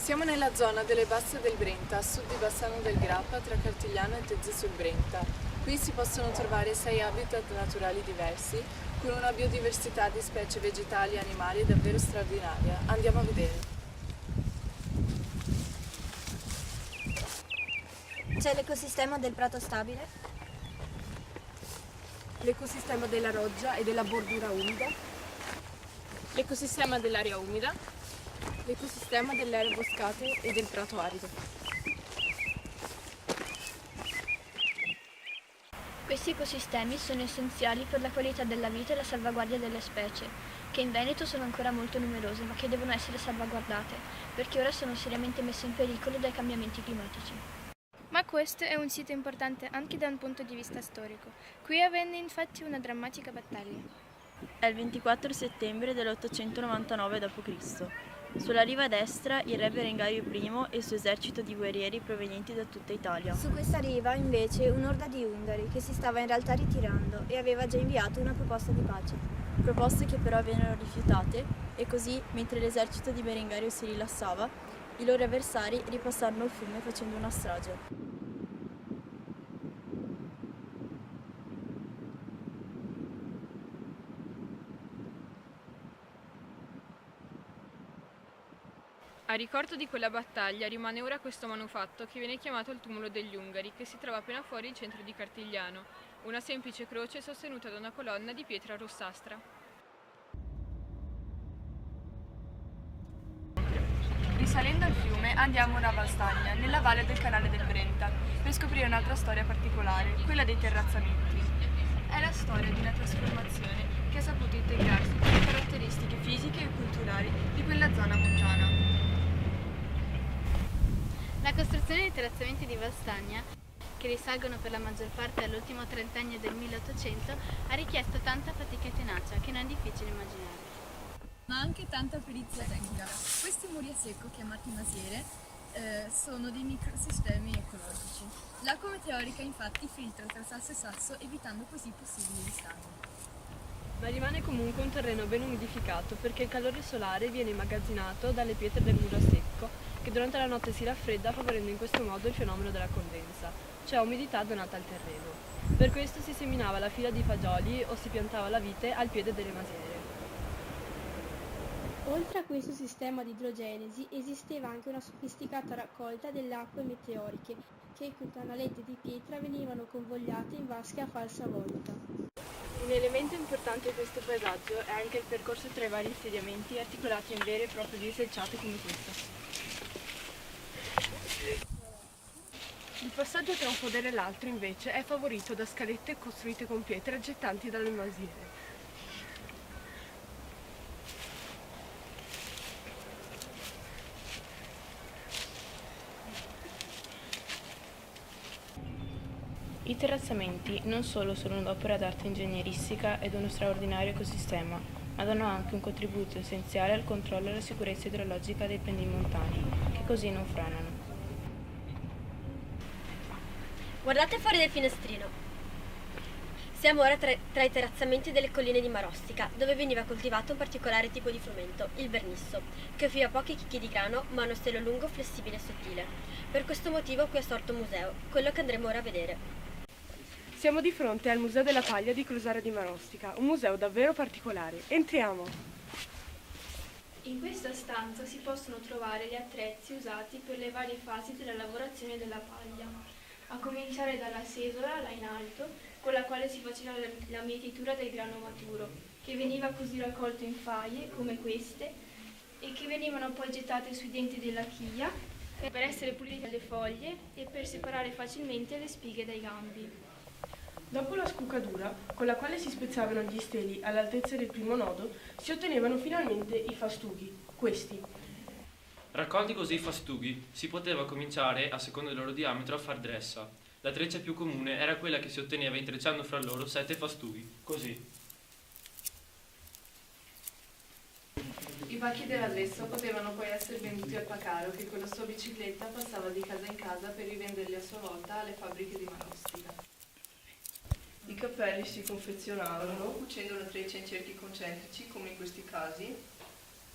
Siamo nella zona delle Basse del Brenta, a sud di Bassano del Grappa, tra Cartigliano e Tezze sul Brenta. Qui si possono trovare 6 habitat naturali diversi, con una biodiversità di specie vegetali e animali davvero straordinaria. Andiamo a vedere. C'è l'ecosistema del prato stabile, l'ecosistema della roggia e della bordura umida, l'ecosistema dell'area umida, l'ecosistema delle aree boscate e del prato arido. Questi ecosistemi sono essenziali per la qualità della vita e la salvaguardia delle specie, che in Veneto sono ancora molto numerose, ma che devono essere salvaguardate, perché ora sono seriamente messe in pericolo dai cambiamenti climatici. Ma questo è un sito importante anche da un punto di vista storico. Qui avvenne infatti una drammatica battaglia. È il 24 settembre dell'899 d.C. Sulla riva destra il re Berengario I e il suo esercito di guerrieri provenienti da tutta Italia. su questa riva invece un'orda di Ungari che si stava in realtà ritirando e aveva già inviato una proposta di pace. Proposte che però vennero rifiutate e così, mentre l'esercito di Berengario si rilassava, i loro avversari ripassarono il fiume facendo una strage. A ricordo di quella battaglia rimane ora questo manufatto che viene chiamato il tumulo degli Ungari, che si trova appena fuori il centro di Cartigliano, una semplice croce sostenuta da una colonna di pietra rossastra. Risalendo al fiume andiamo ora a Valstagna, nella valle del canale del Brenta, per scoprire un'altra storia particolare, quella dei terrazzamenti. È la storia di una trasformazione che ha saputo integrarsi con le caratteristiche fisiche e culturali di quella zona montana. La costruzione dei terrazzamenti di Valstagna, che risalgono per la maggior parte all'ultimo trentennio del 1800, ha richiesto tanta fatica e tenacia che non è difficile immaginare. Ma anche tanta perizia tecnica. Questi muri a secco, chiamati masiere, sono dei microsistemi ecologici. L'acqua meteorica infatti filtra tra sasso e sasso, evitando così possibili ristagni. Ma rimane comunque un terreno ben umidificato perché il calore solare viene immagazzinato dalle pietre del muro a secco, che durante la notte si raffredda favorendo in questo modo il fenomeno della condensa, cioè umidità donata al terreno. Per questo si seminava la fila di fagioli o si piantava la vite al piede delle masiere. Oltre a questo sistema di idrogenesi esisteva anche una sofisticata raccolta delle acque meteoriche che con canalette di pietra venivano convogliate in vasche a falsa volta. Un elemento importante di questo paesaggio è anche il percorso tra i vari insediamenti articolati in vere e proprie vie selciate come questa. Il passaggio tra un podere e l'altro invece è favorito da scalette costruite con pietre aggettanti dalle masiere. I terrazzamenti non solo sono un'opera d'arte ingegneristica ed uno straordinario ecosistema, ma danno anche un contributo essenziale al controllo e alla sicurezza idrologica dei pendimontani, che così non franano. Guardate fuori del finestrino. Siamo ora tra i terrazzamenti delle colline di Marostica, dove veniva coltivato un particolare tipo di frumento, il vernisso, che offriva pochi chicchi di grano, ma uno stelo lungo, flessibile e sottile. Per questo motivo qui è sorto un museo, quello che andremo ora a vedere. Siamo di fronte al Museo della Paglia di Closara di Marostica, un museo davvero particolare. Entriamo! In questa stanza si possono trovare gli attrezzi usati per le varie fasi della lavorazione della paglia, a cominciare dalla sesola, là in alto, con la quale si faceva la mietitura del grano maturo, che veniva così raccolto in faie, come queste, e che venivano poi gettate sui denti della chiglia per essere pulite le foglie e per separare facilmente le spighe dai gambi. Dopo la scucatura, con la quale si spezzavano gli steli all'altezza del primo nodo, si ottenevano finalmente i fastughi, questi. Raccolti così i fastughi, si poteva cominciare, a seconda del loro diametro, a far dressa. La treccia più comune era quella che si otteneva intrecciando fra loro 7 fastughi, così. I pacchi dell'adresso potevano poi essere venduti al pacaro che con la sua bicicletta passava di casa in casa per rivenderli a sua volta alle fabbriche di Marostica. I cappelli si confezionavano cucendo la treccia in cerchi concentrici come in questi casi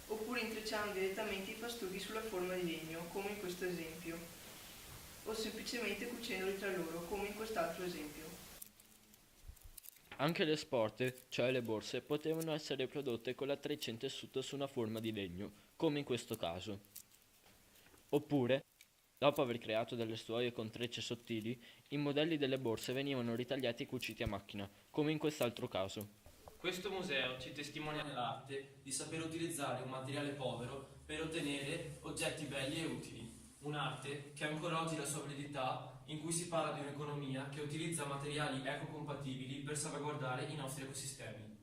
oppure intrecciando direttamente i fastughi sulla forma di legno, come in questo esempio, o semplicemente cucendoli tra loro, come in quest'altro esempio. Anche le sporte, cioè le borse, potevano essere prodotte con la treccia intessuta su una forma di legno, come in questo caso. Oppure, dopo aver creato delle stuoie con trecce sottili, i modelli delle borse venivano ritagliati e cuciti a macchina, come in quest'altro caso. Questo museo ci testimonia l'arte di saper utilizzare un materiale povero per ottenere oggetti belli e utili. Un'arte che ha ancora oggi la sua validità, in cui si parla di un'economia che utilizza materiali ecocompatibili per salvaguardare i nostri ecosistemi.